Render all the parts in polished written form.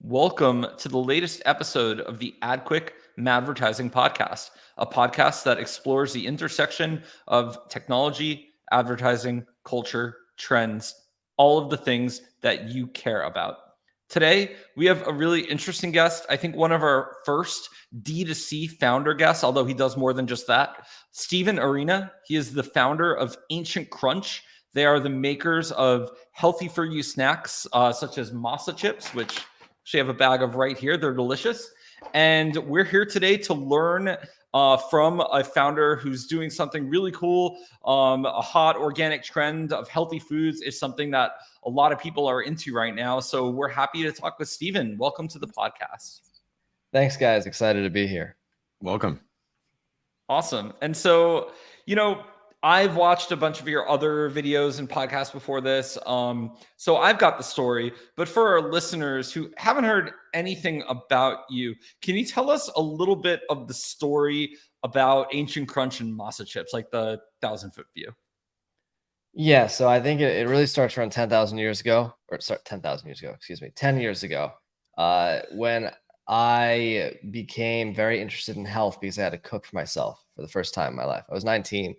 Welcome to the latest episode of the AdQuick Advertising Podcast, a podcast that explores the intersection of technology, advertising, culture, trends, all of the things that you care about. Today, we have a really interesting guest. I think one of our first D2C founder guests, although he does more than just that, Steven Arena. He is the founder of Ancient Crunch. They are the makers of healthy for you snacks, such as Masa Chips, which actually have a bag of right here. They're delicious. And we're here today to learn from a founder who's doing something really cool. A hot organic trend of healthy foods is something that a lot of people are into right now. So we're happy to talk with Steven. Welcome to the podcast. Thanks, guys. Excited to be here. Welcome. Awesome. And so, I've watched a bunch of your other videos and podcasts before this. So I've got the story, but for our listeners who haven't heard anything about you, can you tell us a little bit of the story about Ancient Crunch and Masa Chips, like the 1,000-foot view? Yeah, so I think it really starts around 10,000 years ago, or sorry, 10,000 years ago, excuse me, 10 years ago, when I became very interested in health because I had to cook for myself for the first time in my life. I was 19.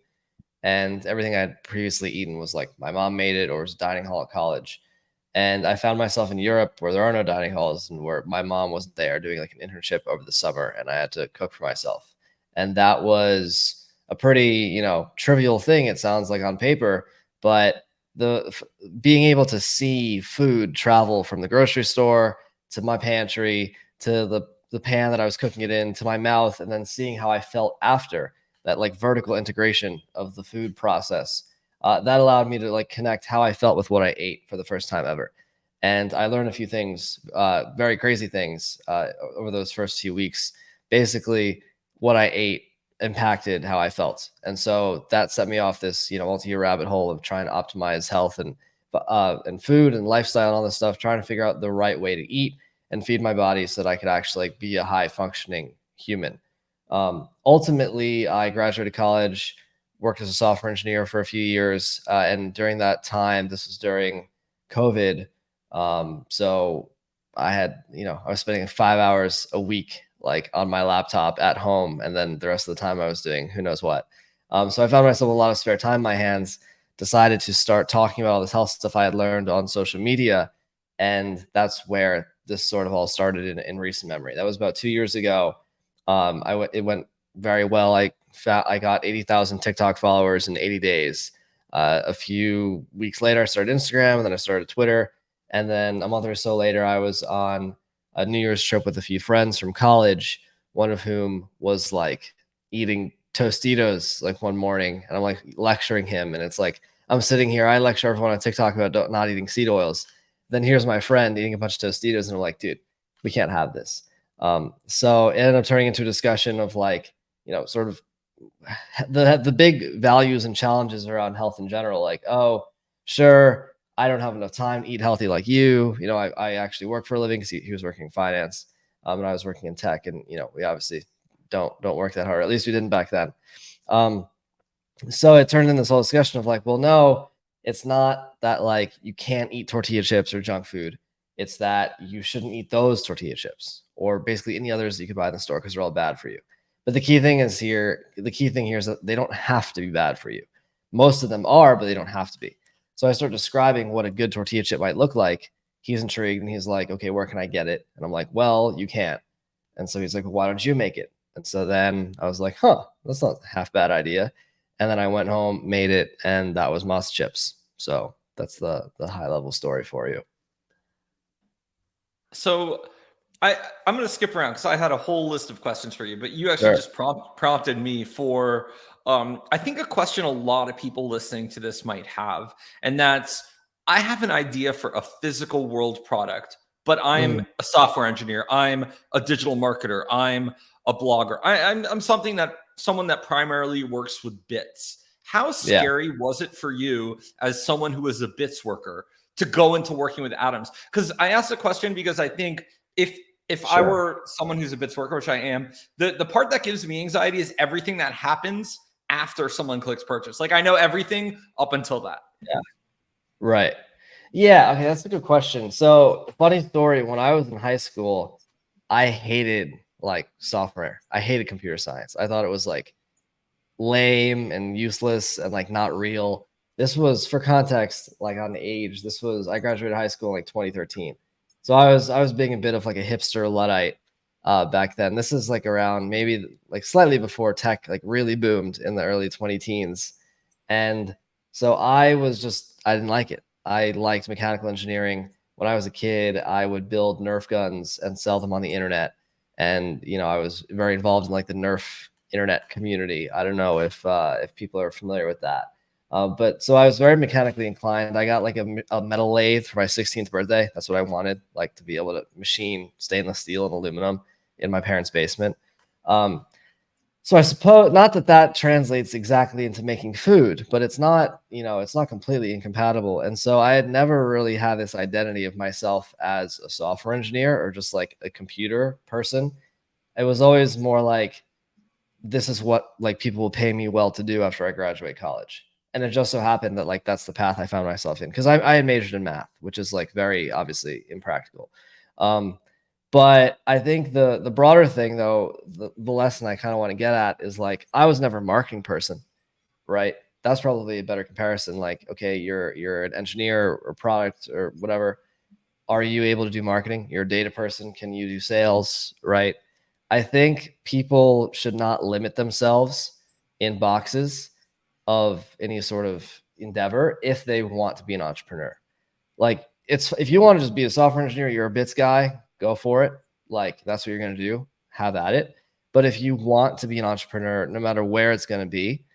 And everything I had previously eaten was like my mom made it or was a dining hall at college. And I found myself in Europe where there are no dining halls and where my mom wasn't there doing like an internship over the summer, and I had to cook for myself. And that was a pretty, trivial thing. It sounds like on paper, but being able to see food travel from the grocery store to my pantry to the pan that I was cooking it in to my mouth, and then seeing how I felt after that, like vertical integration of the food process, that allowed me to like connect how I felt with what I ate for the first time ever. And I learned a few things, very crazy things over those first few weeks. Basically, what I ate impacted how I felt. And so that set me off this, multi-year rabbit hole of trying to optimize health and food and lifestyle and all this stuff, trying to figure out the right way to eat and feed my body so that I could actually like, be a high functioning human. Ultimately, I graduated college, worked as a software engineer for a few years. And during that time, this was during COVID. So I had, I was spending 5 hours a week, like on my laptop at home. And then the rest of the time I was doing who knows what. So I found myself a lot of spare time in my hands, decided to start talking about all this health stuff I had learned on social media. And that's where this sort of all started in recent memory. That was about 2 years ago. It went very well. I got 80,000 TikTok followers in 80 days. A few weeks later, I started Instagram, and then I started Twitter. And then a month or so later, I was on a New Year's trip with a few friends from college, one of whom was like eating Tostitos like one morning. And I'm like lecturing him. And it's like, I'm sitting here, I lecture everyone on TikTok about not eating seed oils. Then here's my friend eating a bunch of Tostitos. And I'm like, dude, we can't have this. So it ended up turning into a discussion of like, sort of the big values and challenges around health in general. Like, oh, sure, I don't have enough time to eat healthy like you. I actually work for a living because he was working in finance, and I was working in tech, and we obviously don't work that hard. At least we didn't back then. So it turned into this whole discussion of like, well, no, it's not that like you can't eat tortilla chips or junk food. It's that you shouldn't eat those tortilla chips or basically any others that you could buy in the store because they're all bad for you. But the key thing here is that they don't have to be bad for you. Most of them are, but they don't have to be. So I start describing what a good tortilla chip might look like. He's intrigued and he's like, okay, where can I get it? And I'm like, well, you can't. And so he's like, well, why don't you make it? And so then I was like, that's not a half bad idea. And then I went home, made it, and that was Masa Chips. So that's the high level story for you. So I'm going to skip around because I had a whole list of questions for you, but you actually just prompted me for, I think a question a lot of people listening to this might have, and that's, I have an idea for a physical world product, but I'm a software engineer. I'm a digital marketer. I'm a blogger. I'm someone that primarily works with bits. How scary was it for you as someone who is a bits worker to go into working with atoms? Because I asked the question because I think if I were someone who's a bits worker, which I am, the part that gives me anxiety is everything that happens after someone clicks purchase. Like I know everything up until that. Yeah. Right. Yeah, okay, that's a good question. So, funny story, when I was in high school, I hated like software. I hated computer science. I thought it was like lame and useless and like not real. This was, for context, like on age, this was, I graduated high school in like 2013. So I was being a bit of like a hipster Luddite back then. This is like around maybe like slightly before tech like really boomed in the early 20 teens. And so I didn't like it. I liked mechanical engineering. When I was a kid, I would build Nerf guns and sell them on the internet. And, I was very involved in like the Nerf internet community. I don't know if people are familiar with that. But so I was very mechanically inclined. I got like a metal lathe for my 16th birthday. That's what I wanted, like to be able to machine stainless steel and aluminum in my parents' basement. Um, so I suppose not that that translates exactly into making food, but it's not completely incompatible. And so I had never really had this identity of myself as a software engineer or just like a computer person. It was always more like, this is what like people will pay me well to do after I graduate college. And it just so happened that like that's the path I found myself in, because I had majored in math, which is like very obviously impractical. Um, but I think the broader thing though, the lesson I kind of want to get at is like I was never a marketing person, right? That's probably a better comparison. Like, okay, you're an engineer or product or whatever. Are you able to do marketing? You're a data person. Can you do sales? Right. I think people should not limit themselves in boxes of any sort of endeavor if they want to be an entrepreneur. Like, it's, if you want to just be a software engineer, you're a bits guy, go for it. Like, that's what you're going to do. Have at it. But if you want to be an entrepreneur, no matter where it's going to be,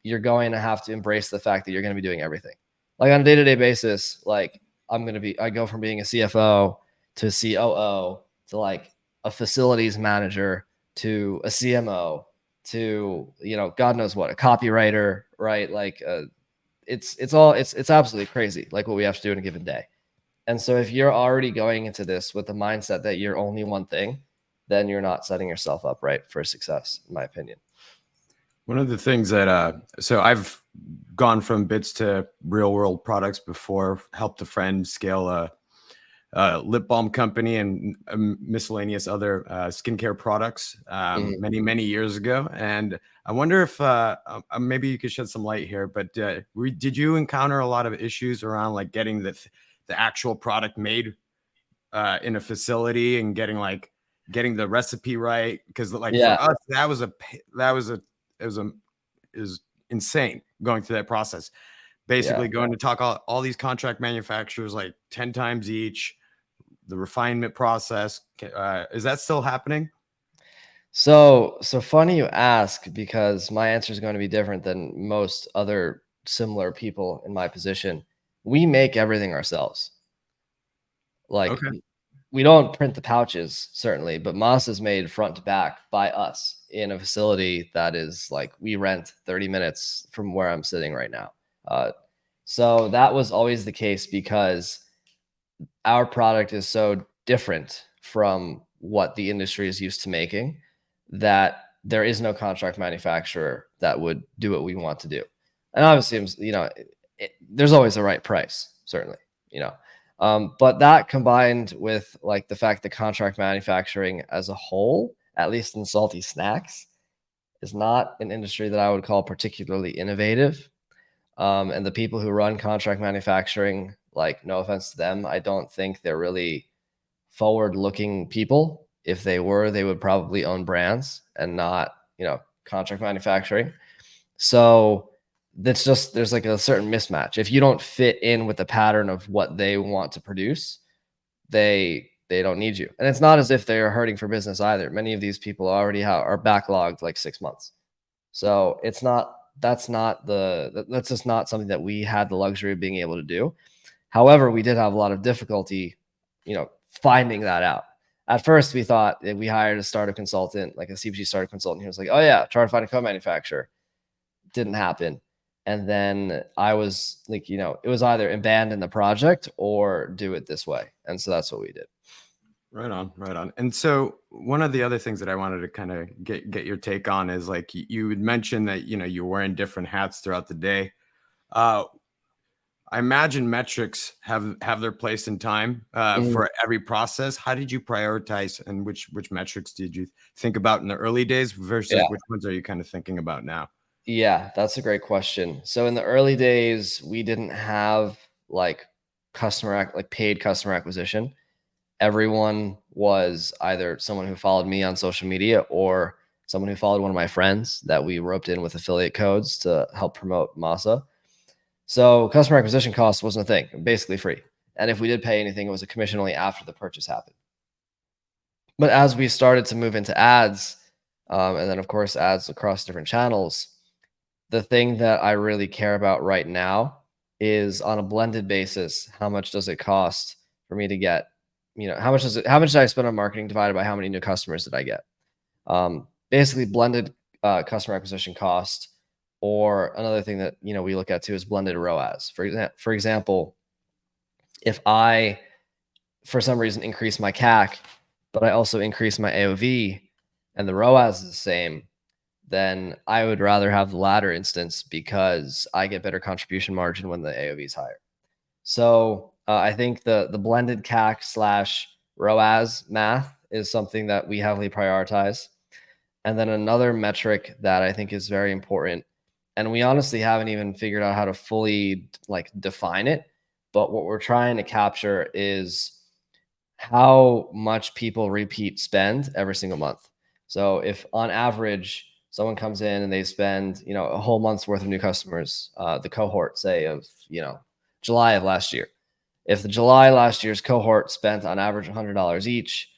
you're going to have to embrace the fact that you're going to be doing everything. Like on a day-to-day basis, like I go from being a CFO to a COO to like a facilities manager to a CMO to, God knows what, a copywriter, right? Like, it's absolutely crazy, like what we have to do in a given day. And so if you're already going into this with the mindset that you're only one thing, then you're not setting yourself up right for success, in my opinion. One of the things that, so I've gone from bits to real world products before, helped a friend scale a lip balm company and miscellaneous other skincare products many years ago. And I wonder if maybe you could shed some light here, but did you encounter a lot of issues around like getting the actual product made in a facility and getting the recipe right? Because like for us, it was insane going through that process. Basically going to talk all these contract manufacturers like 10 times each, the refinement process. Is that still happening? So funny you ask, because my answer is going to be different than most other similar people in my position. We make everything ourselves. Like, Okay. we don't print the pouches, certainly, but Masa is made front to back by us in a facility that is like, we rent 30 minutes from where I'm sitting right now. So that was always the case because our product is so different from what the industry is used to making that there is no contract manufacturer that would do what we want to do. And obviously, there's always a right price, certainly, but that combined with like the fact that contract manufacturing as a whole, at least in salty snacks, is not an industry that I would call particularly innovative. And the people who run contract manufacturing, like, no offense to them, I don't think they're really forward-looking people. If they were, they would probably own brands and not, contract manufacturing. So there's like a certain mismatch. If you don't fit in with the pattern of what they want to produce, they don't need you. And it's not as if they are hurting for business either. Many of these people already are backlogged like 6 months. So that's just not something that we had the luxury of being able to do. However, we did have a lot of difficulty, finding that out. At first, we thought that we hired a startup consultant, like a CPG startup consultant. He was like, "Oh yeah, try to find a co-manufacturer." Didn't happen. And then I was like, it was either abandon the project or do it this way. And so that's what we did. Right on, right on. And so one of the other things that I wanted to kind of get your take on is like you had mentioned that you're wearing different hats throughout the day. I imagine metrics have their place in time for every process. How did you prioritize, and which metrics did you think about in the early days versus which ones are you kind of thinking about now? Yeah, that's a great question. So in the early days, we didn't have like paid customer acquisition. Everyone was either someone who followed me on social media or someone who followed one of my friends that we roped in with affiliate codes to help promote Masa. So customer acquisition cost wasn't a thing, basically free. And if we did pay anything, it was a commission only after the purchase happened. But as we started to move into ads, and then of course ads across different channels, the thing that I really care about right now is on a blended basis, how much does it cost for me to get, how much did I spend on marketing divided by how many new customers did I get? Basically blended customer acquisition cost, or another thing that, we look at too is blended ROAS. For example, if I, for some reason, increase my CAC, but I also increase my AOV and the ROAS is the same, then I would rather have the latter instance because I get better contribution margin when the AOV is higher. So I think the blended CAC / ROAS math is something that we heavily prioritize. And then another metric that I think is very important, and we honestly haven't even figured out how to fully define it, but what we're trying to capture is how much people repeat spend every single month. So if on average someone comes in and they spend, a whole month's worth of new customers, the cohort, say, of, July of last year. If the July last year's cohort spent on average $100 each,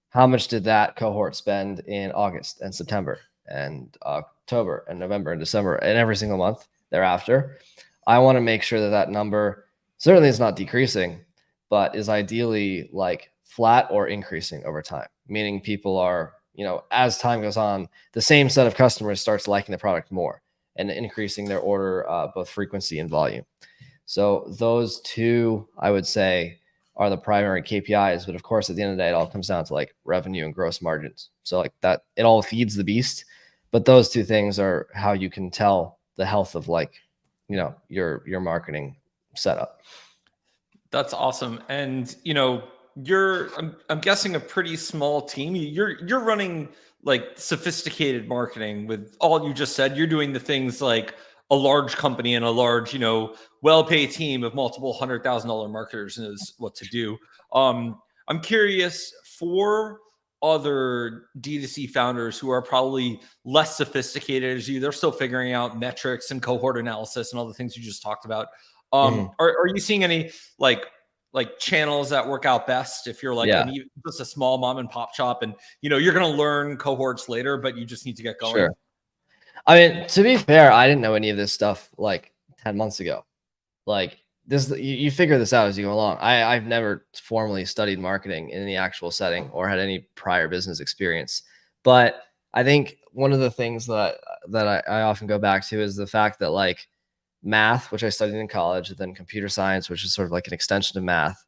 how much did that cohort spend in August and September and October and November and December and every single month thereafter? I want to make sure that that number certainly is not decreasing, but is ideally like flat or increasing over time, meaning people are, as time goes on, the same set of customers starts liking the product more and increasing their order, both frequency and volume. So those two, I would say, are the primary KPIs. But of course, at the end of the day, it all comes down to like revenue and gross margins. So like that, it all feeds the beast. But those two things are how you can tell the health of your marketing setup. That's awesome. And I'm guessing a pretty small team. You're running like sophisticated marketing with all you just said. You're doing the things like a large company and a large, well-paid team of multiple $100,000 marketers knows what to do. I'm curious for other D2C founders who are probably less sophisticated as you. They're still figuring out metrics and cohort analysis and all the things you just talked about. Are you seeing any like channels that work out best if you're like just a small mom and pop shop and you're going to learn cohorts later, but you just need to get going? Sure. I mean, to be fair, I didn't know any of this stuff like 10 months ago. Like this, you figure this out as you go along. I've never formally studied marketing in the actual setting or had any prior business experience. But I think one of the things that I often go back to is the fact that like math, which I studied in college, and then computer science, which is sort of like an extension of math,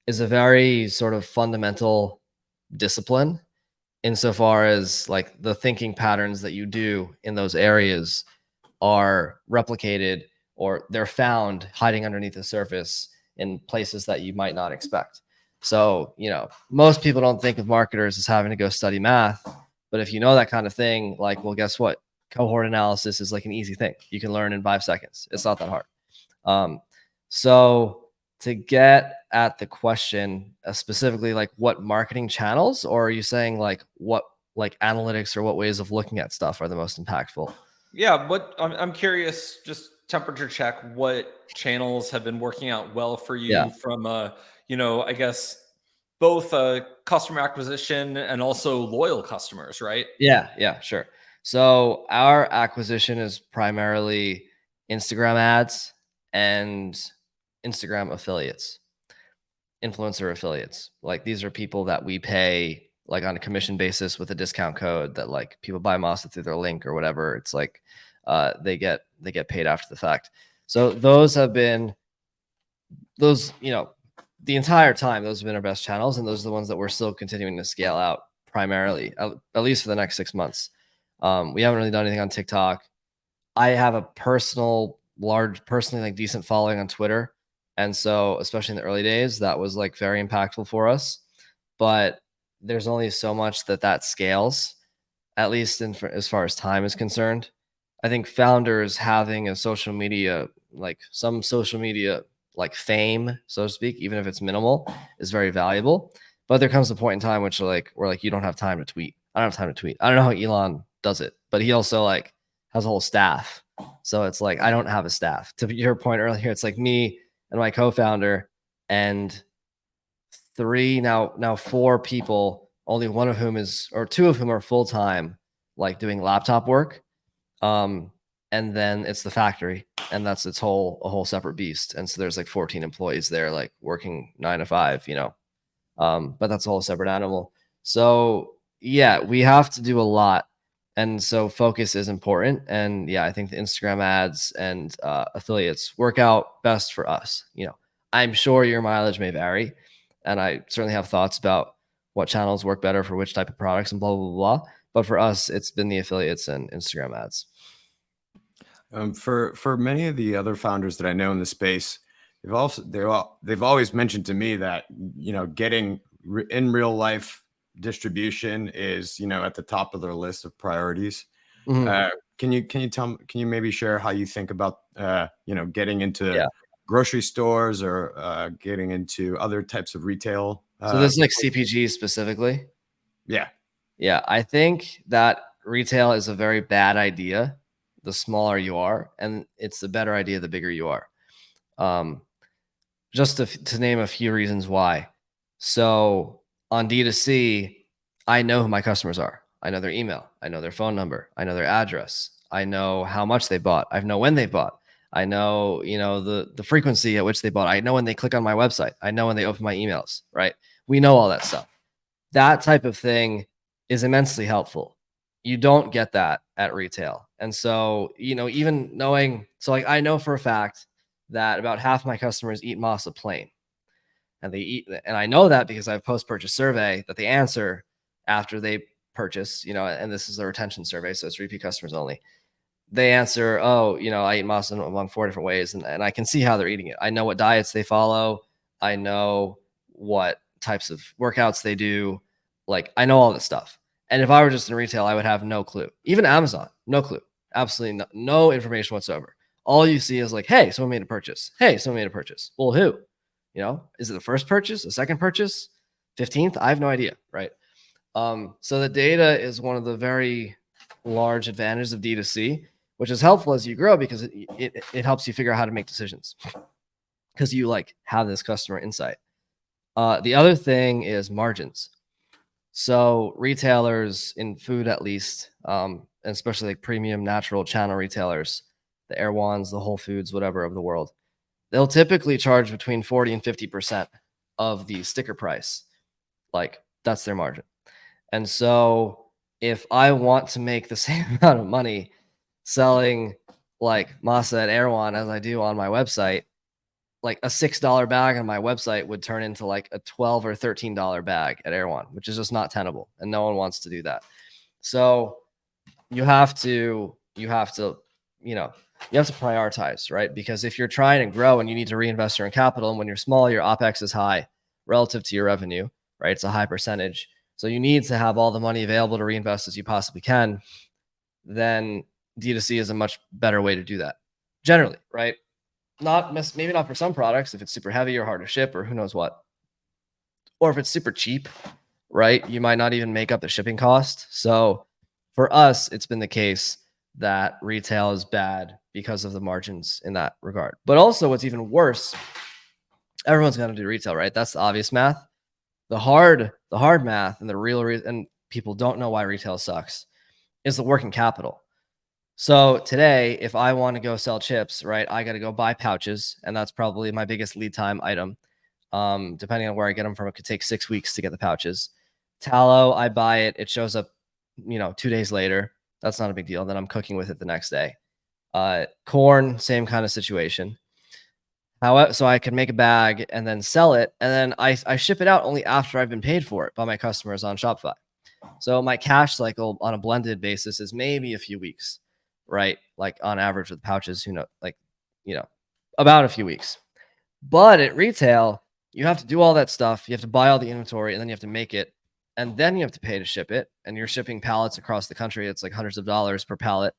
is a very sort of fundamental discipline insofar as like the thinking patterns that you do in those areas are replicated or they're found hiding underneath the surface in places that you might not expect. So, most people don't think of marketers as having to go study math, but if you know that kind of thing, like, well, guess what? Cohort analysis is like an easy thing. You can learn in 5 seconds. It's not that hard. So to get at the question specifically, like what marketing channels, or are you saying like what like analytics or what ways of looking at stuff are the most impactful? Yeah, but I'm curious, just temperature check, what channels have been working out well for you from I guess both customer acquisition and also loyal customers, right? Yeah, sure. So our acquisition is primarily Instagram ads and Instagram affiliates, influencer affiliates. Like these are people that we pay like on a commission basis with a discount code that like people buy Masa through their link or whatever. It's like they get paid after the fact. So those have been the entire time, those have been our best channels, and those are the ones that we're still continuing to scale out primarily, at least for the next 6 months. We haven't really done anything on TikTok. I have a personally like decent following on Twitter, And so, especially in the early days, that was like very impactful for us. But there's only so much that scales, at least as far as time is concerned. I think founders having a social media, like some social media, like fame, so to speak, even if it's minimal, is very valuable. But there comes a point in time where you don't have time to tweet. I don't have time to tweet. I don't know how Elon does it, but he also like has a whole staff. So it's like I don't have a staff. To your point earlier, it's like me and my co-founder and now four people, only one of whom or two of whom are full-time, like doing laptop work. And then it's the factory, and that's a whole separate beast. And so there's like 14 employees there, like working 9 to 5, but that's a whole separate animal. So yeah, we have to do a lot. And so focus is important. And yeah, I think the Instagram ads and affiliates work out best for us. I'm sure your mileage may vary, and I certainly have thoughts about what channels work better for which type of products and blah, blah, blah, blah. But for us, it's been the affiliates and Instagram ads. For many of the other founders that I know in the space, they've always mentioned to me that getting in real life distribution is at the top of their list of priorities. Mhm. Can you maybe share how you think about getting into Yeah. grocery stores or getting into other types of retail? So this is like CPG specifically. Yeah. Yeah, I think that retail is a very bad idea the smaller you are, and it's a better idea the bigger you are. Just to name a few reasons why. So on D2C, I know who my customers are. I know their email. I know their phone number. I know their address. I know how much they bought. I know when they bought. I know, the frequency at which they bought. I know when they click on my website. I know when they open my emails, right? We know all that stuff. That type of thing is immensely helpful. You don't get that at retail. And so, even knowing, so like I know for a fact that about half my customers eat masa plain. And I know that because I have post-purchase survey that they answer after they purchase, and this is a retention survey, so it's repeat customers only. They answer, oh, I eat masa among 4 different ways, and I can see how they're eating it. I know what diets they follow. I know what types of workouts they do. Like, I know all this stuff. And if I were just in retail, I would have no clue. Even Amazon, no clue. Absolutely no information whatsoever. All you see is like, hey, someone made a purchase. Hey, someone made a purchase. Well, who? Is it the first purchase, the second purchase, 15th? I have no idea, right? So the data is one of the very large advantages of D2C, which is helpful as you grow because it helps you figure out how to make decisions because you have this customer insight. The other thing is margins. So retailers in food, at least, and especially like premium natural channel retailers, the Erewhons, the Whole Foods, whatever of the world, they'll typically charge between 40 and 50% of the sticker price. Like that's their margin. And so if I want to make the same amount of money selling like masa at Erewhon as I do on my website, like a $6 bag on my website would turn into like a $12 or $13 bag at Erewhon, which is just not tenable. And no one wants to do that. So you have to prioritize, right? Because if you're trying to grow and you need to reinvest your own capital, and when you're small, your OpEx is high relative to your revenue, right? It's a high percentage. So you need to have all the money available to reinvest as you possibly can. Then D2C is a much better way to do that generally, right? Maybe not for some products if it's super heavy or hard to ship or who knows what. Or if it's super cheap, right? You might not even make up the shipping cost. So for us, it's been the case that retail is bad because of the margins in that regard. But also what's even worse, everyone's going to do retail, right? That's the obvious math. The hard math and the real and people don't know why retail sucks is the working capital. So today, if I want to go sell chips, right, I got to go buy pouches, and that's probably my biggest lead time item. Depending on where I get them from, it could take 6 weeks to get the pouches. Tallow, I buy it. It shows up, 2 days later. That's not a big deal. Then I'm cooking with it the next day. Corn, same kind of situation. However, so I can make a bag and then sell it, and then I ship it out only after I've been paid for it by my customers on Shopify. So my cash cycle on a blended basis is maybe a few weeks, right? Like on average with pouches, about a few weeks. But at retail, you have to do all that stuff. You have to buy all the inventory, and then you have to make it, and then you have to pay to ship it. And you're shipping pallets across the country. It's like hundreds of dollars per pallet.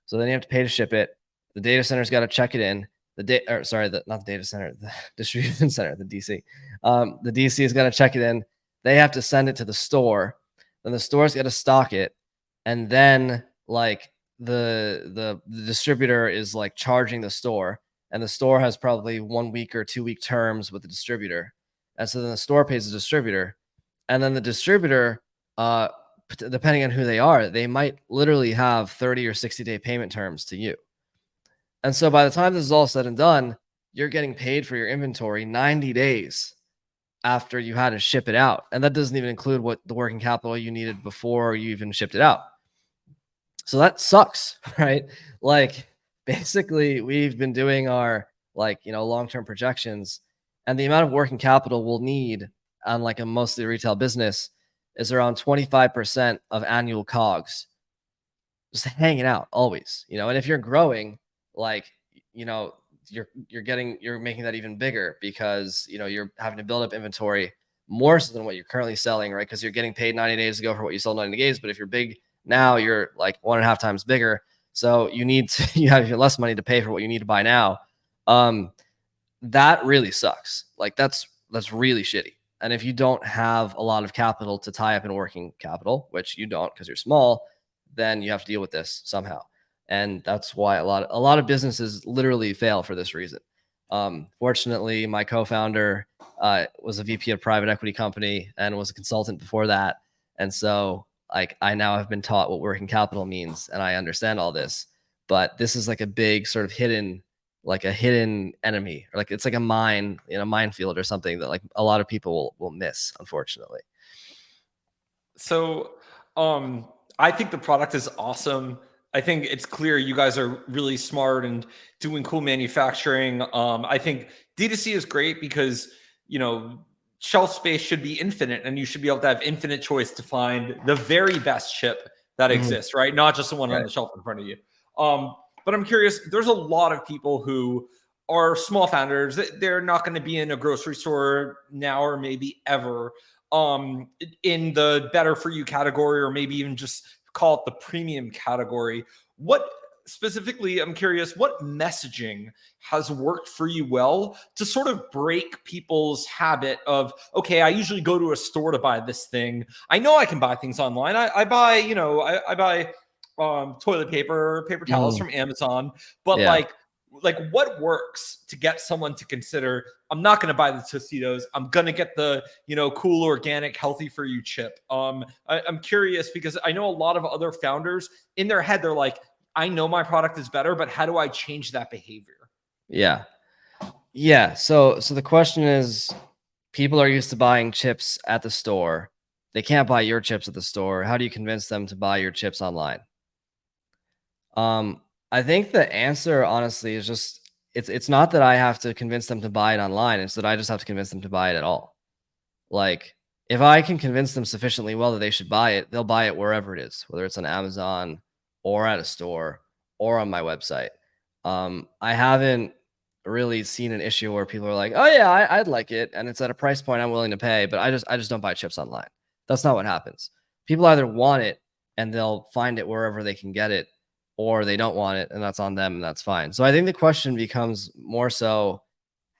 So then you have to pay to ship it. The data center's got to check it in. Not the data center, the distribution center, the DC. The DC has got to check it in. They have to send it to the store. Then the store's got to stock it, and then like the distributor is like charging the store, and the store has probably 1 week or 2 week terms with the distributor, and so then the store pays the distributor, and then the distributor, depending on who they are, they might literally have 30 or 60-day payment terms to you. And so by the time this is all said and done, you're getting paid for your inventory 90 days after you had to ship it out. And that doesn't even include what the working capital you needed before you even shipped it out. So that sucks, right? Like basically we've been doing our long-term projections, and the amount of working capital we'll need on like a mostly retail business is around 25% of annual COGS, just hanging out always, and if you're growing, like, you're making that even bigger because, you're having to build up inventory more so than what you're currently selling, right? Because you're getting paid 90 days ago for what you sold 90 days. But if you're big now, you're like 1.5 times bigger. So you have even less money to pay for what you need to buy now. That really sucks. Like that's really shitty. And if you don't have a lot of capital to tie up in working capital, which you don't because you're small, then you have to deal with this somehow. And that's why a lot of businesses literally fail for this reason. Fortunately, my co-founder was a VP of a private equity company and was a consultant before that. And so like I now have been taught what working capital means, and I understand all this. But this is like a big sort of hidden enemy, or like it's like a mine in a minefield or something that like a lot of people will miss, unfortunately. So I think the product is awesome. I think it's clear you guys are really smart and doing cool manufacturing. I think D2C is great because, shelf space should be infinite, and you should be able to have infinite choice to find the very best chip that exists, right? Not just the one on the shelf in front of you. But I'm curious, there's a lot of people who are small founders. They're not going to be in a grocery store now or maybe ever in the better for you category, or maybe even just call it the premium category. What specifically, I'm curious, what messaging has worked for you well to sort of break people's habit of, okay, I usually go to a store to buy this thing. I know I can buy things online. I buy, I buy toilet paper, paper towels from Amazon, but like what works to get someone to consider, I'm not going to buy the Tostitos. I'm going to get the, cool, organic, healthy for you chip. I'm curious because I know a lot of other founders in their head, they're like, I know my product is better, but how do I change that behavior? Yeah. So the question is, people are used to buying chips at the store. They can't buy your chips at the store. How do you convince them to buy your chips online? I think the answer, honestly, is just it's not that I have to convince them to buy it online. It's that I just have to convince them to buy it at all. Like if I can convince them sufficiently well that they should buy it, they'll buy it wherever it is, whether it's on Amazon or at a store or on my website. I haven't really seen an issue where people are like, "Oh yeah, I'd like it," and it's at a price point I'm willing to pay, but I just don't buy chips online. That's not what happens. People either want it and they'll find it wherever they can get it, or they don't want it, and that's on them, and that's fine. So I think the question becomes more so,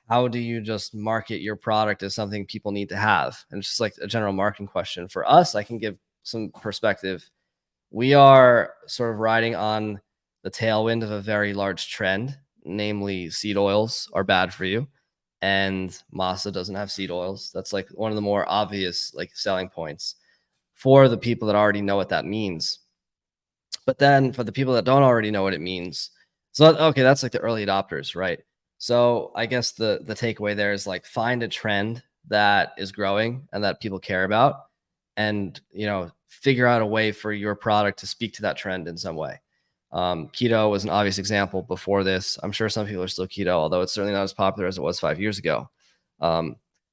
how do you just market your product as something people need to have? And it's just like a general marketing question. For us, I can give some perspective. We are sort of riding on the tailwind of a very large trend, namely seed oils are bad for you. And Masa doesn't have seed oils. That's like one of the more obvious like selling points for the people that already know what that means. But then for the people that don't already know what it means, so okay, that's like the early adopters, right? So I guess the takeaway there is like find a trend that is growing and that people care about, and figure out a way for your product to speak to that trend in some way. Keto was an obvious example before this. I'm sure some people are still keto, although it's certainly not as popular as it was 5 years ago.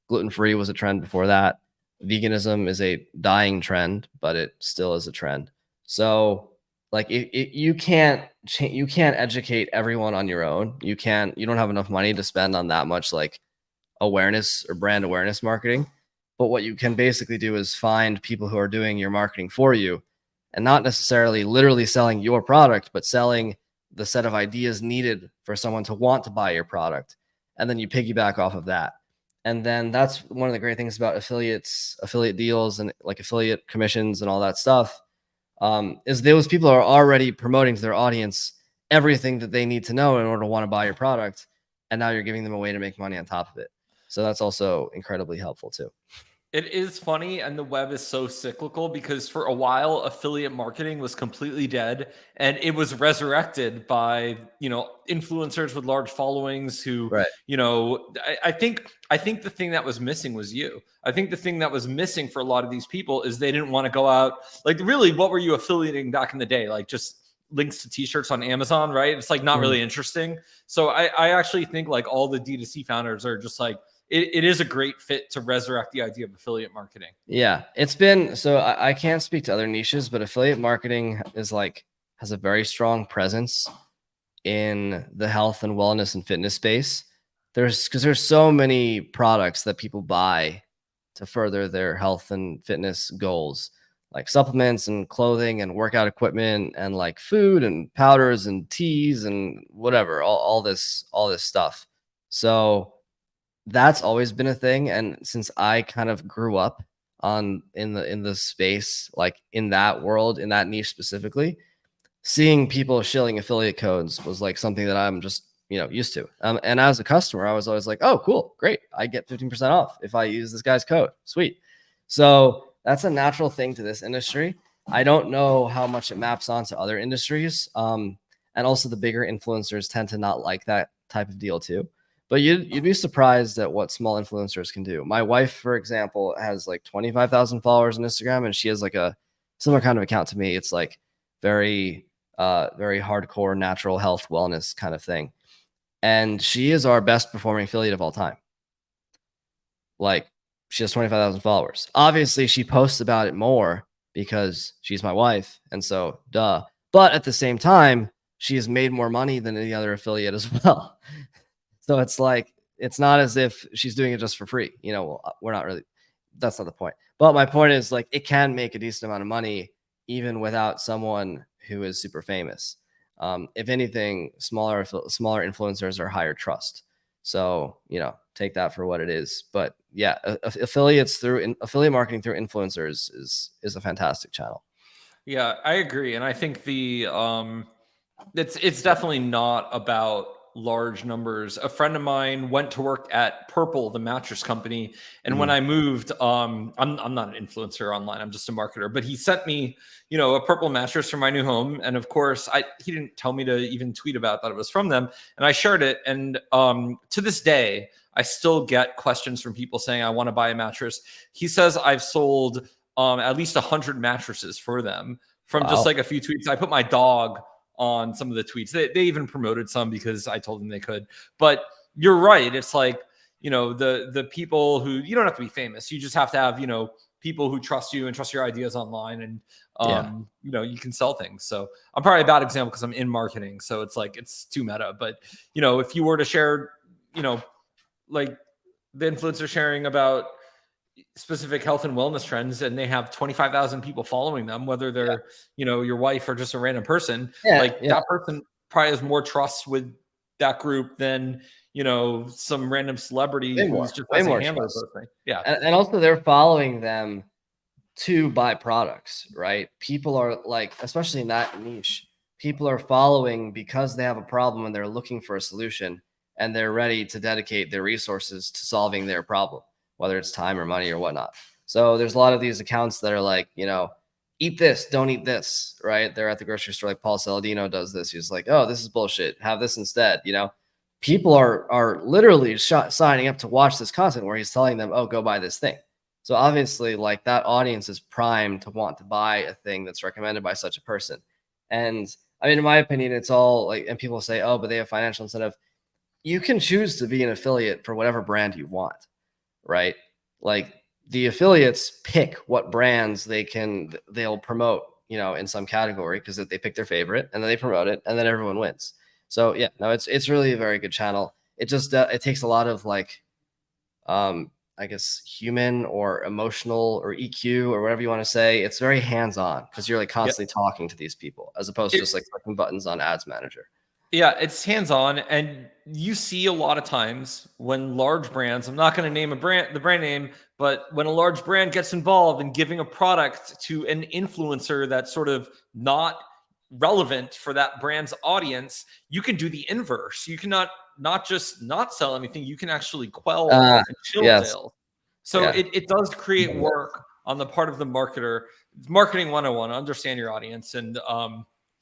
Gluten-free was a trend before that. Veganism is a dying trend, but it still is a trend. So like you can't educate everyone on your own. You don't have enough money to spend on that much like awareness or brand awareness marketing. But what you can basically do is find people who are doing your marketing for you, and not necessarily literally selling your product, but selling the set of ideas needed for someone to want to buy your product. And then you piggyback off of that. And then that's one of the great things about affiliate deals and like affiliate commissions and all that stuff, is those people are already promoting to their audience everything that they need to know in order to want to buy your product. And now you're giving them a way to make money on top of it. So that's also incredibly helpful too. It is funny, and the web is so cyclical because for a while affiliate marketing was completely dead, and it was resurrected by influencers with large followings who Right. I think the thing that was missing was you. I think the thing that was missing for a lot of these people is they didn't want to go out. Like, really, what were you affiliating back in the day? Like, just links to t-shirts on Amazon, right? It's like not really interesting. So I actually think like all the D2C founders are just like, it is a great fit to resurrect the idea of affiliate marketing. Yeah, it's been, so I can't speak to other niches, but affiliate marketing is like, has a very strong presence in the health and wellness and fitness space. Because there's so many products that people buy to further their health and fitness goals, like supplements and clothing and workout equipment and like food and powders and teas and whatever, all this stuff. So that's always been a thing. And since I kind of grew up in the space, like in that world, in that niche specifically, seeing people shilling affiliate codes was like something that I'm just, used to. And as a customer, I was always like, oh, cool, great. I get 15% off if I use this guy's code. Sweet. So that's a natural thing to this industry. I don't know how much it maps onto other industries. And also the bigger influencers tend to not like that type of deal too. But you'd be surprised at what small influencers can do. My wife, for example, has like 25,000 followers on Instagram, and she has like a similar kind of account to me. It's like very hardcore natural health wellness kind of thing. And she is our best performing affiliate of all time. Like, she has 25,000 followers. Obviously, she posts about it more because she's my wife. And so, duh. But at the same time, she has made more money than any other affiliate as well. So it's like, it's not as if she's doing it just for free. We're not really, that's not the point. But my point is, like, it can make a decent amount of money even without someone who is super famous. If anything, smaller influencers are higher trust. So, take that for what it is. But yeah, affiliate marketing through influencers is a fantastic channel. Yeah, I agree. And I think it's definitely not about large numbers. A friend of mine went to work at Purple, the mattress company, and when I moved, I'm not an influencer online, I'm just a marketer, but he sent me a Purple mattress for my new home, and of course he didn't tell me to even tweet about that it was from them, and I shared it. And to this day I still get questions from people saying, I want to buy a mattress. He says I've sold at least 100 mattresses for them from just like a few tweets. I put my dog on some of the tweets. They even promoted some because I told them they could. But you're right. It's like, the people who, you don't have to be famous. You just have to have, people who trust you and trust your ideas online, and you can sell things. So I'm probably a bad example because I'm in marketing. So it's like, it's too meta. But, if you were to share, like the influencer sharing about specific health and wellness trends, and they have 25,000 people following them, whether they're your wife or just a random person, that person probably has more trust with that group than some random celebrity who's just way more handler thing. Yeah. And also they're following them to buy products, right? People are like, especially in that niche, people are following because they have a problem and they're looking for a solution, and they're ready to dedicate their resources to solving their problem, whether it's time or money or whatnot. So there's a lot of these accounts that are like, eat this, don't eat this, right? They're at the grocery store, like Paul Saladino does this. He's like, oh, this is bullshit, have this instead. People are literally signing up to watch this content where he's telling them, oh, go buy this thing. So obviously, like, that audience is primed to want to buy a thing that's recommended by such a person. And I mean, in my opinion, it's all like, and people say, oh, but they have financial incentive. You can choose to be an affiliate for whatever brand you want, right? Like, the affiliates pick what brands they'll promote, in some category, because they pick their favorite and then they promote it and then everyone wins. So yeah, no, it's really a very good channel. It just it takes a lot of like I guess human or emotional or EQ or whatever you want to say. It's very hands-on because you're like constantly talking to these people as opposed to just like clicking buttons on Ads Manager. Yeah, it's hands-on, and you see a lot of times when large brands, I'm not going to name the brand name, but when a large brand gets involved in giving a product to an influencer that's sort of not relevant for that brand's audience, you can do the inverse. You cannot not just not sell anything, you can actually quell and chill Yes. sales. So it does create work on the part of the marketer. Marketing 101, understand your audience, and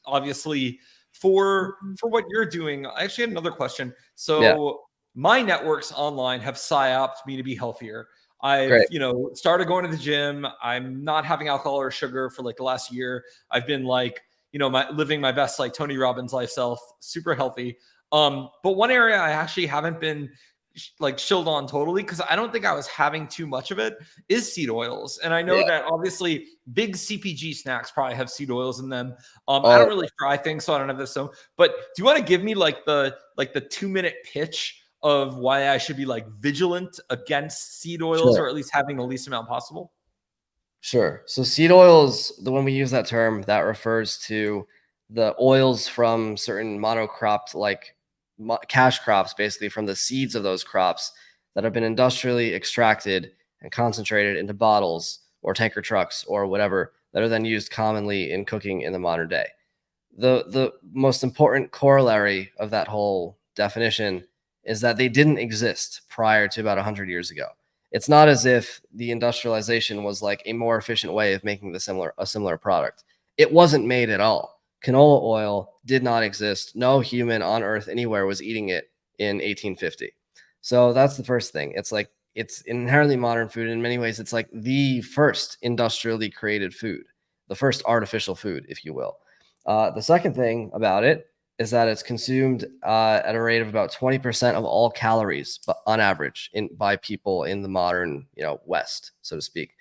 obviously for what you're doing. I actually had another question. So my networks online have psyoped me to be healthier. I've, started going to the gym. I'm not having alcohol or sugar for like the last year. I've been like, living my best, like Tony Robbins lifestyle, super healthy. But one area I actually haven't been like chilled on totally, because I don't think I was having too much of it, is seed oils. And I know that obviously big CPG snacks probably have seed oils in them. I don't really fry things, so I don't have this. So, but do you want to give me like the 2-minute pitch of why I should be like vigilant against seed oils, or at least having the least amount possible? Sure. So seed oils, when we use that term, that refers to the oils from certain monocropped, like cash crops, basically from the seeds of those crops that have been industrially extracted and concentrated into bottles or tanker trucks or whatever that are then used commonly in cooking in the modern day. The most important corollary of that whole definition is that they didn't exist prior to about 100 years ago. It's not as if the industrialization was like a more efficient way of making a similar product. It wasn't made at all. Canola oil did not exist. No human on earth anywhere was eating it in 1850. So that's the first thing. It's like, it's inherently modern food. In many ways, it's like the first industrially created food, the first artificial food, if you will. The second thing about it is that it's consumed at a rate of about 20% of all calories, but on average, by people in the modern, West, so to speak.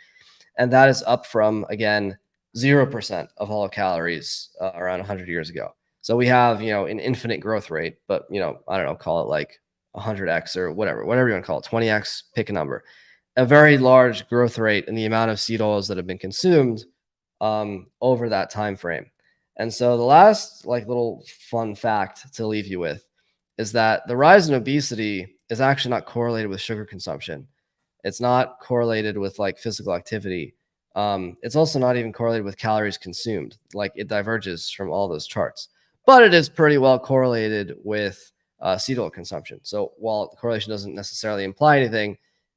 And that is up from, again, 0% of all calories around 100 years ago. So we have, an infinite growth rate, but, I don't know, call it like 100x or whatever you want to call it, 20x, pick a number. A very large growth rate in the amount of seed oils that have been consumed over that time frame. And so the last little fun fact to leave you with is that the rise in obesity is actually not correlated with sugar consumption. It's not correlated with physical activity. It's also not even correlated with calories consumed. It diverges from all those charts, but it is pretty well correlated with seed oil consumption. So while the correlation doesn't necessarily imply anything,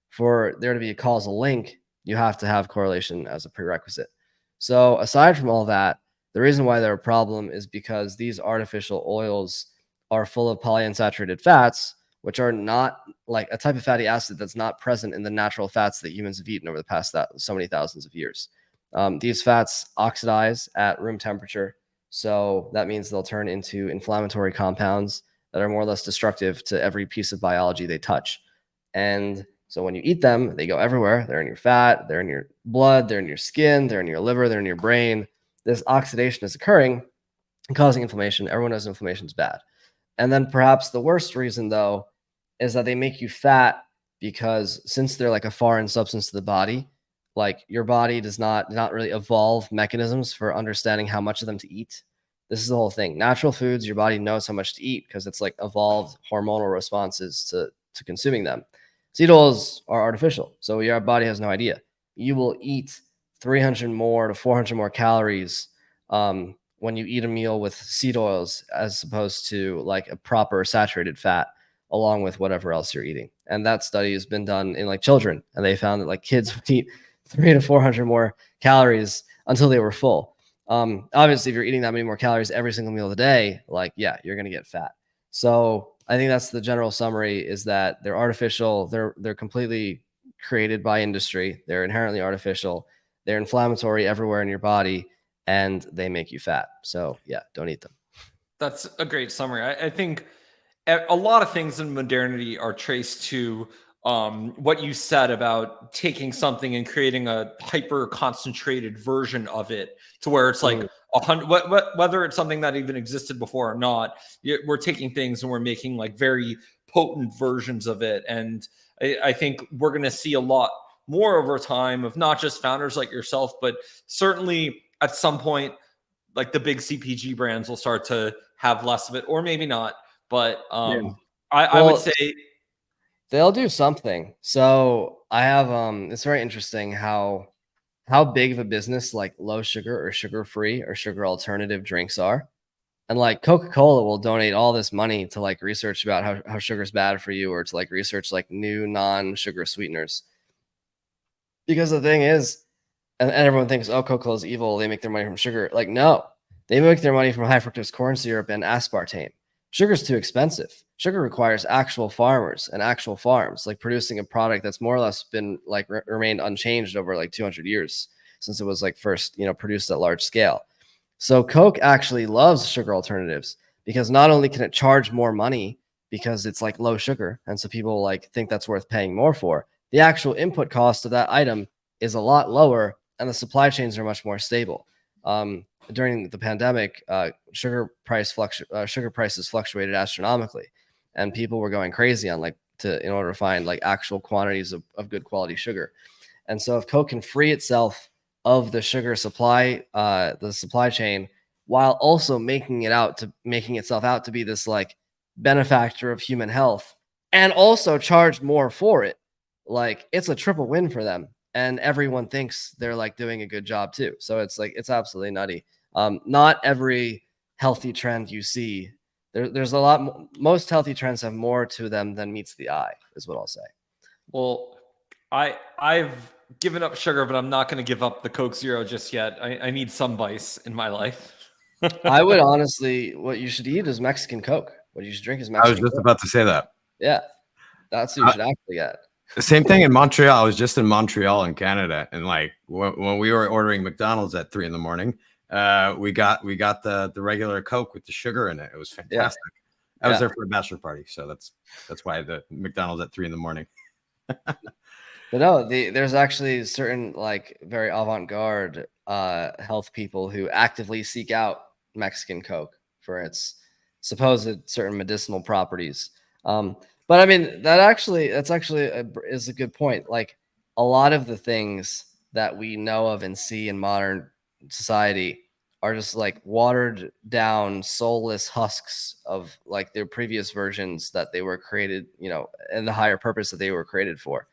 for there to be a causal link, you have to have correlation as a prerequisite. So aside from all that, the reason why they're a problem is because these artificial oils are full of polyunsaturated fats, which are not like a type of fatty acid that's not present in the natural fats that humans have eaten over the past so many thousands of years. These fats oxidize at room temperature. So that means they'll turn into inflammatory compounds that are more or less destructive to every piece of biology they touch. And so when you eat them, they go everywhere. They're in your fat, they're in your blood, they're in your skin, they're in your liver, they're in your brain. This oxidation is occurring and causing inflammation. Everyone knows inflammation is bad. And then perhaps the worst reason, though, is that they make you fat because since they're like a foreign substance to the body, your body does not really evolve mechanisms for understanding how much of them to eat. This is the whole thing. Natural foods, your body knows how much to eat because it's evolved hormonal responses to consuming them. Seed oils are artificial, so your body has no idea. You will eat 300 more to 400 more calories when you eat a meal with seed oils as opposed to a proper saturated fat along with whatever else you're eating. And that study has been done in children, and they found that kids would eat 300 to 400 more calories until they were full. Obviously, if you're eating that many more calories every single meal of the day, you're going to get fat. So I think that's the general summary, is that they're artificial. They're completely created by industry. They're inherently artificial. They're inflammatory everywhere in your body, and they make you fat. So yeah, don't eat them. That's a great summary. I think a lot of things in modernity are traced to what you said about taking something and creating a hyper concentrated version of it to where it's like 100, whether it's something that even existed before or not, we're taking things and we're making very potent versions of it. And I think we're going to see a lot more over time of not just founders like yourself, but certainly at some point, like the big CPG brands will start to have less of it, or maybe not. But I would say they'll do something. So I have it's very interesting how big of a business like low sugar or sugar free or sugar alternative drinks are. And like Coca-Cola will donate all this money to like research about how sugar is bad for you, or to like research like new non-sugar sweeteners. Because the thing is, and everyone thinks, oh, Coca-Cola is evil, they make their money from sugar. Like, no, they make their money from high fructose corn syrup and aspartame. Sugar's too expensive. Sugar requires actual farmers and actual farms, like producing a product that's more or less been like remained unchanged over like 200 years since it was like first, produced at large scale. So Coke actually loves sugar alternatives because not only can it charge more money because it's like low sugar, and so people like think that's worth paying more for, the actual input cost of that item is a lot lower, and the supply chains are much more stable. During the pandemic, sugar prices fluctuated astronomically, and people were going crazy on in order to find like actual quantities of good quality sugar. And so if Coke can free itself of the sugar supply, the supply chain, while also making itself out to be this like benefactor of human health, and also charge more for it, like it's a triple win for them. And everyone thinks they're like doing a good job too. So it's like, it's absolutely nutty. Not every healthy trend you see, there's a lot. Most healthy trends have more to them than meets the eye, is what I'll say. Well, I've given up sugar, but I'm not going to give up the Coke Zero just yet. I need some vice in my life. I would honestly, what you should eat is Mexican Coke. What you should drink is Mexican I was just Coke. about to say that. Yeah, that's what you should actually get. The same thing in Montreal. I was just in Montreal in Canada, and like when we were ordering McDonald's at 3 a.m, we got the regular Coke with the sugar in it. It was fantastic. I was there for a bachelor party, so that's why the McDonald's at 3 a.m. But no, there's actually certain like very avant-garde health people who actively seek out Mexican Coke for its supposed certain medicinal properties. But I mean, that's actually is a good point. Like a lot of the things that we know of and see in modern society are just like watered down, soulless husks of like their previous versions that they were created, and the higher purpose that they were created for.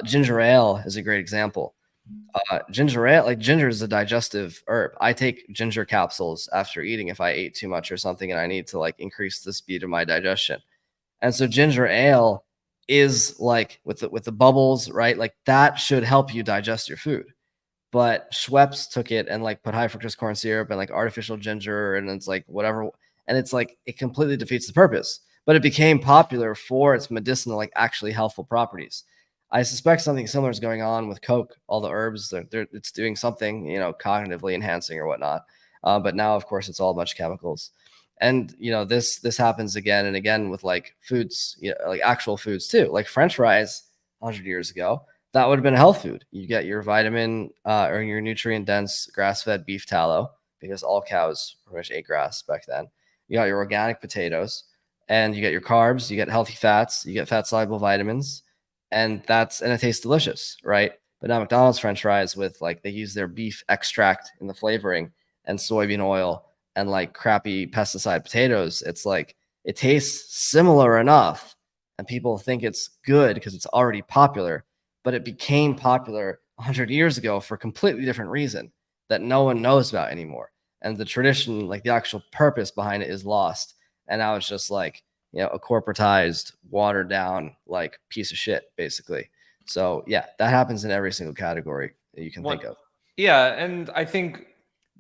Ginger ale is a great example. Ginger ale, like ginger is a digestive herb. I take ginger capsules after eating if I ate too much or something and I need to like increase the speed of my digestion. And so ginger ale is like with the bubbles, right? Like that should help you digest your food. But Schweppes took it and like put high fructose corn syrup and like artificial ginger, and it's like whatever, and it's like it completely defeats the purpose. But it became popular for its medicinal, like actually helpful properties. I suspect something similar is going on with Coke. All the herbs, it's doing something, cognitively enhancing or whatnot. But now, of course, it's all a bunch of chemicals. And this happens again and again with like foods, like actual foods too. Like French fries 100 years ago, that would have been a health food. You get your vitamin or your nutrient dense grass-fed beef tallow, because all cows pretty much ate grass back then. You got your organic potatoes, and you get your carbs, you get healthy fats, you get fat soluble vitamins, and it tastes delicious, right? But now McDonald's French fries with like they use their beef extract in the flavoring and soybean oil and like crappy pesticide potatoes. It's like it tastes similar enough, and people think it's good because it's already popular, but it became popular 100 years ago for a completely different reason that no one knows about anymore. And the tradition, like the actual purpose behind it, is lost. And now it's just like, a corporatized, watered down, like piece of shit, basically. So yeah, that happens in every single category that you can think of. Yeah. And I think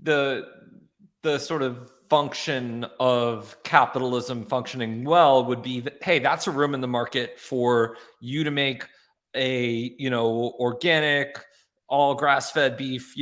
the sort of function of capitalism functioning well would be that, hey, that's a room in the market for you to make a, organic, all grass-fed beef,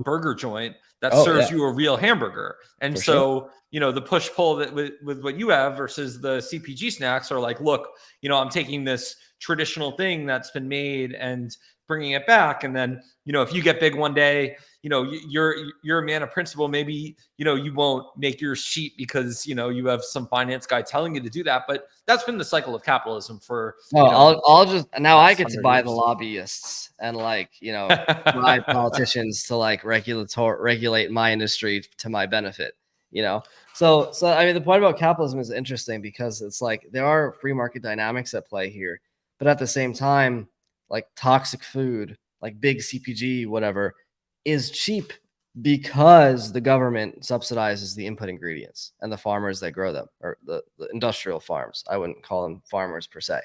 burger joint that serves you a real hamburger. And so, the push-pull that with what you have versus the CPG snacks are like, look, I'm taking this traditional thing that's been made and bringing it back. And then, if you get big one day, you're a man of principle. Maybe, you won't make yours cheap because, you have some finance guy telling you to do that. But that's been the cycle of capitalism for, No, I'll just now I get to buy the years. lobbyists and bribe politicians to regulate my industry to my benefit. So I mean, the point about capitalism is interesting because it's like there are free market dynamics at play here, but at the same time, like toxic food, like big CPG, whatever, is cheap because the government subsidizes the input ingredients and the farmers that grow them, or the industrial farms. I wouldn't call them farmers per se.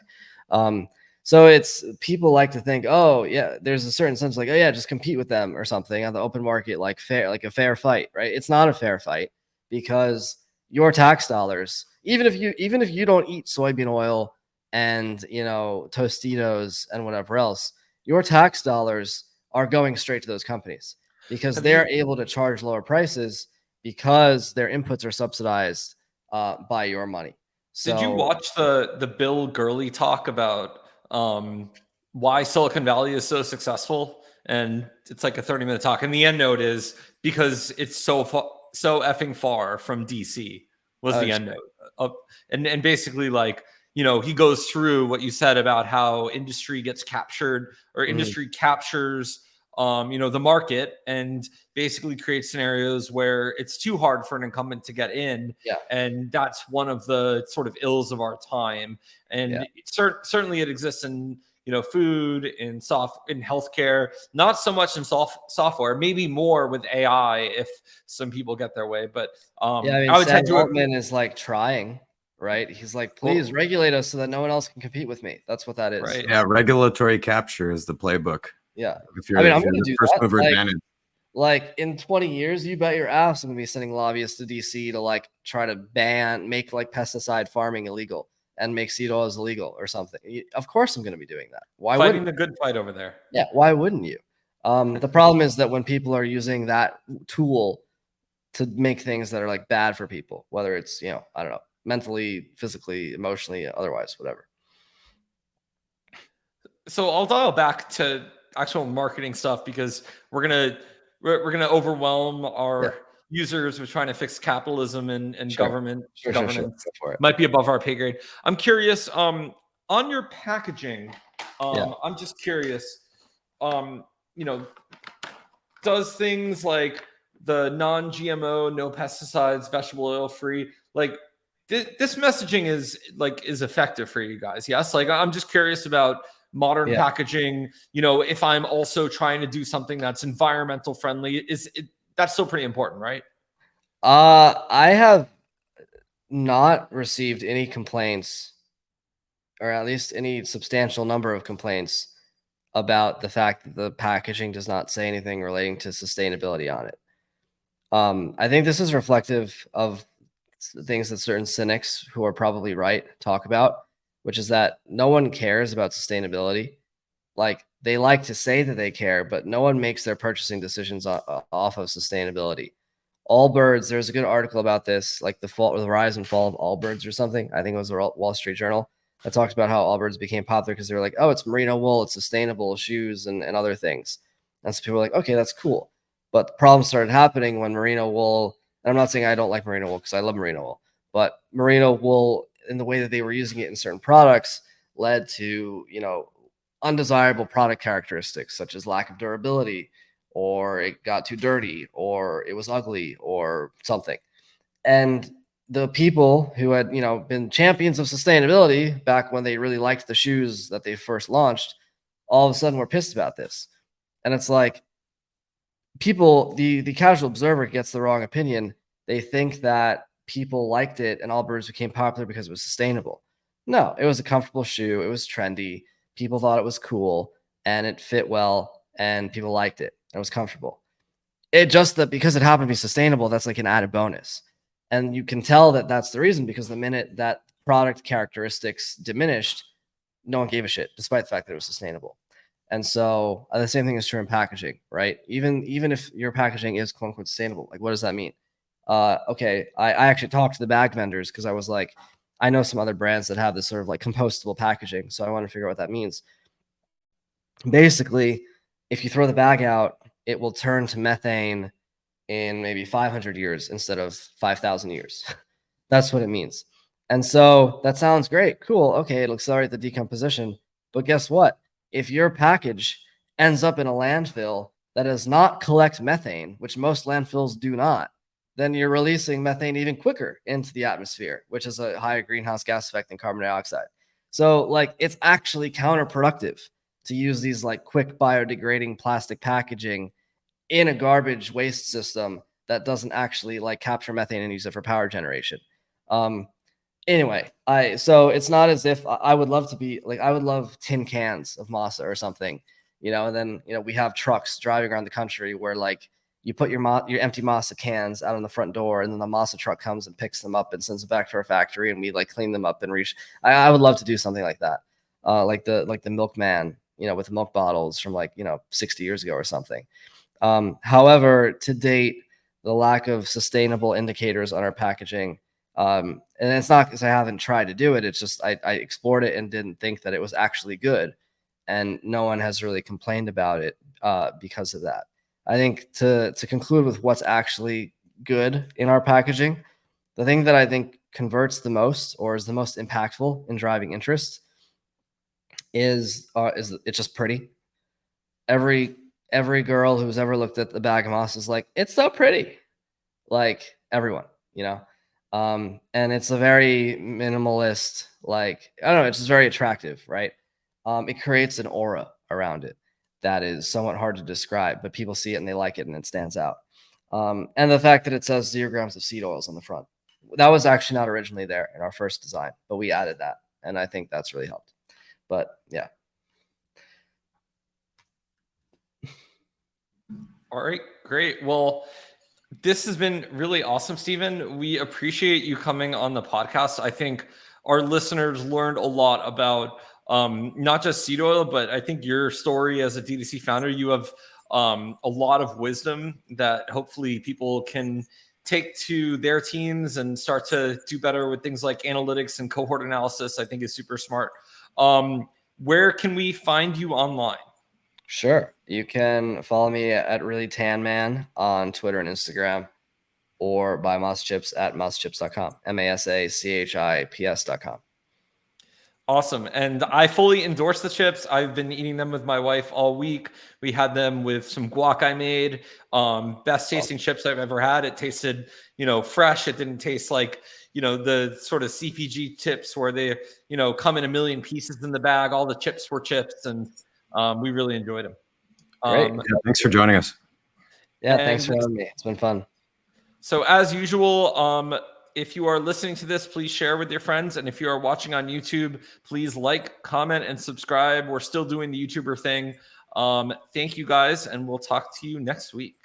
So it's people like to think, oh yeah, there's a certain sense like, oh yeah, just compete with them or something on the open market, like a fair fight, right? It's not a fair fight because your tax dollars, even if you don't eat soybean oil and Tostitos and whatever else, your tax dollars are going straight to those companies because they're able to charge lower prices because their inputs are subsidized by your money. So, did you watch the Bill Gurley talk about why Silicon Valley is so successful? And it's like a 30-minute talk. And the end note is because it's so effing far from DC was the end note. And basically he goes through what you said about how industry gets captured or industry captures the market and basically creates scenarios where it's too hard for an incumbent to get in. Yeah. And that's one of the sort of ills of our time. And certainly it exists in, food, in healthcare, not so much in software, maybe more with AI if some people get their way. But I would Sam Altman is like trying, right? He's like, please regulate us so that no one else can compete with me. That's what that is. Right. Yeah, regulatory capture is the playbook. Yeah. If you're, I'm going to do first mover advantage. Like in 20 years, you bet your ass I'm going to be sending lobbyists to DC to try to make pesticide farming illegal and make seed oils illegal or something. Of course I'm going to be doing that. Why fighting the good fight over there? Yeah. Why wouldn't you? The problem is that when people are using that tool to make things that are bad for people, whether it's, I don't know, mentally, physically, emotionally, otherwise, whatever. So I'll dial back to actual marketing stuff because we're gonna overwhelm our users with trying to fix capitalism and government. Governance might be above our pay grade. I'm curious on your packaging. I'm just curious. Does things like the non-GMO, no pesticides, vegetable oil free, this messaging is effective for you guys? Yes. I'm just curious about modern packaging. If I'm also trying to do something that's environmental friendly, that's still pretty important, right? I have not received any complaints, or at least any substantial number of complaints about the fact that the packaging does not say anything relating to sustainability on it. I think this is reflective of things that certain cynics who are probably right talk about, which is that no one cares about sustainability. They like to say that they care, but no one makes their purchasing decisions off of sustainability. Allbirds, there's a good article about this, the rise and fall of Allbirds or something. I think it was the Wall Street Journal that talks about how Allbirds became popular because they were like, oh, it's merino wool, it's sustainable, shoes and other things. And so people were like, okay, that's cool. But the problem started happening when merino wool, and I'm not saying I don't like merino wool because I love merino wool, but merino wool in the way that they were using it in certain products led to, undesirable product characteristics such as lack of durability, or it got too dirty, or it was ugly or something. And the people who had, been champions of sustainability back when they really liked the shoes that they first launched, all of a sudden were pissed about this. And it's like, people, the casual observer gets the wrong opinion. They think that people liked it and Allbirds became popular because it was sustainable. No, it was a comfortable shoe. It was trendy. People thought it was cool and it fit well and people liked it. It was comfortable. It just that because it happened to be sustainable, that's like an added bonus. And you can tell that that's the reason, because the minute that product characteristics diminished, no one gave a shit, despite the fact that it was sustainable. And so the same thing is true in packaging, right? Even if your packaging is quote unquote sustainable, what does that mean? Okay, I actually talked to the bag vendors because I was like, I know some other brands that have this sort of compostable packaging, so I want to figure out what that means. basically, if you throw the bag out, it will turn to methane in maybe 500 years instead of 5,000 years. That's what it means. And so that sounds great. Cool. Okay, it'll accelerate the decomposition. But guess what? If your package ends up in a landfill that does not collect methane, which most landfills do not, then you're releasing methane even quicker into the atmosphere, which is a higher greenhouse gas effect than carbon dioxide. So like it's actually counterproductive to use these like quick biodegrading plastic packaging in a garbage waste system that doesn't actually like capture methane and use it for power generation. Anyway, so it's not as if I would love to be like, I would love tin cans of Masa or something, and then, we have trucks driving around the country where like you put your empty Masa cans out on the front door, and then the Masa truck comes and picks them up and sends them back to our factory, and we like clean them up and I would love to do something like that. Like the milkman, with milk bottles from like, 60 years ago or something. However, to date, the lack of sustainable indicators on our packaging, and it's not because I haven't tried to do it. It's just I explored it and didn't think that it was actually good, and no one has really complained about it because of that. I think to conclude with what's actually good in our packaging, the thing that I think converts the most or is the most impactful in driving interest is it's just pretty. Every girl who's ever looked at the bag of moss is like, it's so pretty. Like everyone, and it's a very minimalist, like, I don't know, it's just very attractive, right? It creates an aura around it that is somewhat hard to describe, but people see it and they like it and it stands out. And the fact that it says 0 grams of seed oils on the front, that was actually not originally there in our first design, but we added that. And I think that's really helped. But yeah. All right, great. Well, this has been really awesome, Stephen. We appreciate you coming on the podcast. I think our listeners learned a lot about not just seed oil, but I think your story as a D2C founder. You have a lot of wisdom that hopefully people can take to their teams and start to do better with things like analytics and cohort analysis. I think is super smart. Where can we find you online? Sure. You can follow me at Really Tan Man on Twitter and Instagram, or buy Masa Chips at masachips.com, MASACHIPS.com. Awesome. And I fully endorse the chips. I've been eating them with my wife all week. We had them with some guac I made. Best tasting chips I've ever had. It tasted, fresh. It didn't taste like, the sort of CPG chips where they, come in a million pieces in the bag. All the chips were chips, and we really enjoyed them. Great. Yeah, thanks for joining us. Yeah, thanks for having me. It's been fun. So as usual, if you are listening to this, please share with your friends. And if you are watching on YouTube, please like, comment, and subscribe. We're still doing the YouTuber thing. Thank you guys, and we'll talk to you next week.